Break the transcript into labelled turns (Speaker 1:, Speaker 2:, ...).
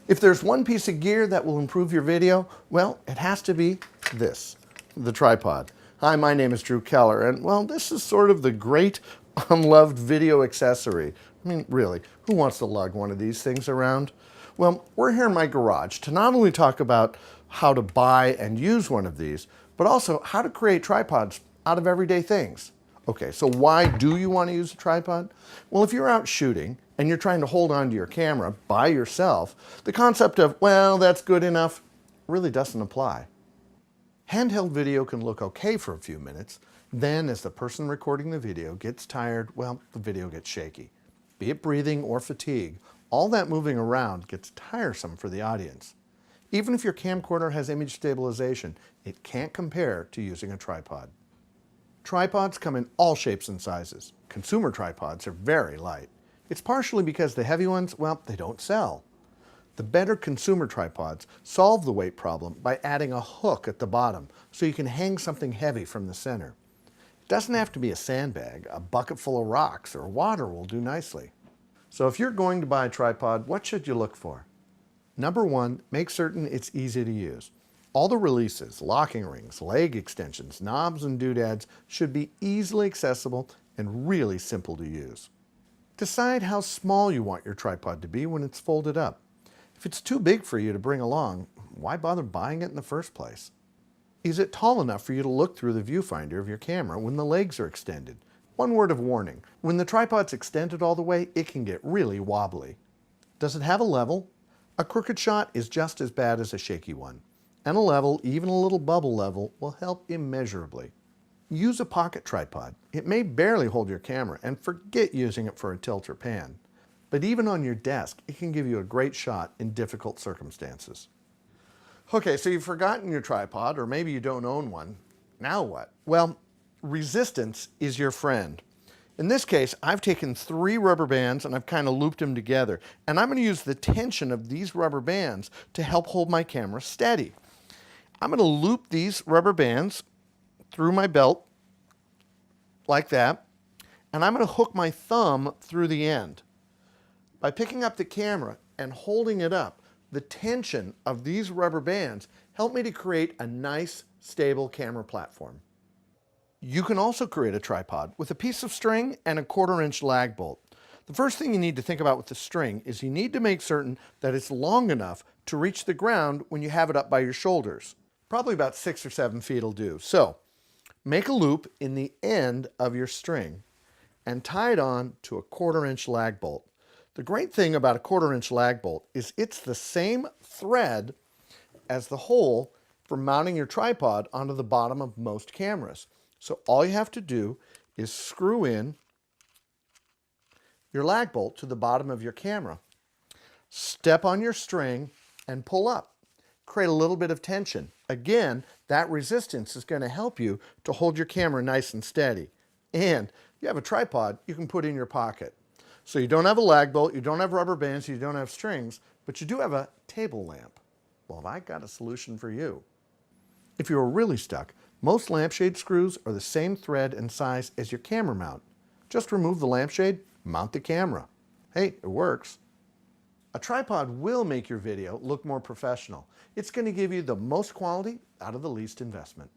Speaker 1: If there's one piece of gear that will improve your video, well, it has to be this, the tripod. Hi, my name is Drew Keller, and well, this is sort of the great unloved video accessory. I mean, really, who wants to lug one of these things around? Well, we're here in my garage to not only talk about how to buy and use one of these, but also how to create tripods out of everyday things. Okay, so why do you want to use a tripod? Well, if you're out shooting and you're trying to hold on to your camera by yourself, the concept of, well, that's good enough, really doesn't apply. Handheld video can look okay for a few minutes. Then, as the person recording the video gets tired, well, the video gets shaky. Be it breathing or fatigue, all that moving around gets tiresome for the audience. Even if your camcorder has image stabilization, it can't compare to using a tripod. Tripods come in all shapes and sizes. Consumer tripods are very light. It's partially because the heavy ones, well, they don't sell. The better consumer tripods solve the weight problem by adding a hook at the bottom so you can hang something heavy from the center. It doesn't have to be a sandbag. A bucket full of rocks or water will do nicely. So if you're going to buy a tripod, what should you look for? Number one, make certain it's easy to use. All the releases, locking rings, leg extensions, knobs, and doodads should be easily accessible and really simple to use. Decide how small you want your tripod to be when it's folded up. If it's too big for you to bring along, why bother buying it in the first place? Is it tall enough for you to look through the viewfinder of your camera when the legs are extended? One word of warning, when the tripod's extended all the way, it can get really wobbly. Does it have a level? A crooked shot is just as bad as a shaky one. And a level, even a little bubble level, will help immeasurably. Use a pocket tripod. It may barely hold your camera, and forget using it for a tilt or pan. But even on your desk, it can give you a great shot in difficult circumstances. Okay, so you've forgotten your tripod, or maybe you don't own one. Now what? Well, resistance is your friend. In this case, I've taken 3 rubber bands and I've kind of looped them together. And I'm going to use the tension of these rubber bands to help hold my camera steady. I'm going to loop these rubber bands through my belt like that, and I'm going to hook my thumb through the end. By picking up the camera and holding it up, the tension of these rubber bands help me to create a nice, stable camera platform. You can also create a tripod with a piece of string and a 1/4-inch lag bolt. The first thing you need to think about with the string is you need to make certain that it's long enough to reach the ground when you have it up by your shoulders. Probably about 6 or 7 feet will do. So, make a loop in the end of your string and tie it on to a 1/4-inch lag bolt. The great thing about a 1/4-inch lag bolt is it's the same thread as the hole for mounting your tripod onto the bottom of most cameras. So all you have to do is screw in your lag bolt to the bottom of your camera. Step on your string and pull up. Create a little bit of tension. Again, that resistance is going to help you to hold your camera nice and steady. And you have a tripod you can put in your pocket. So you don't have a lag bolt, you don't have rubber bands, you don't have strings, but you do have a table lamp. Well, I got a solution for you. If you're really stuck, most lampshade screws are the same thread and size as your camera mount. Just remove the lampshade, mount the camera. Hey, it works. A tripod will make your video look more professional. It's going to give you the most quality out of the least investment.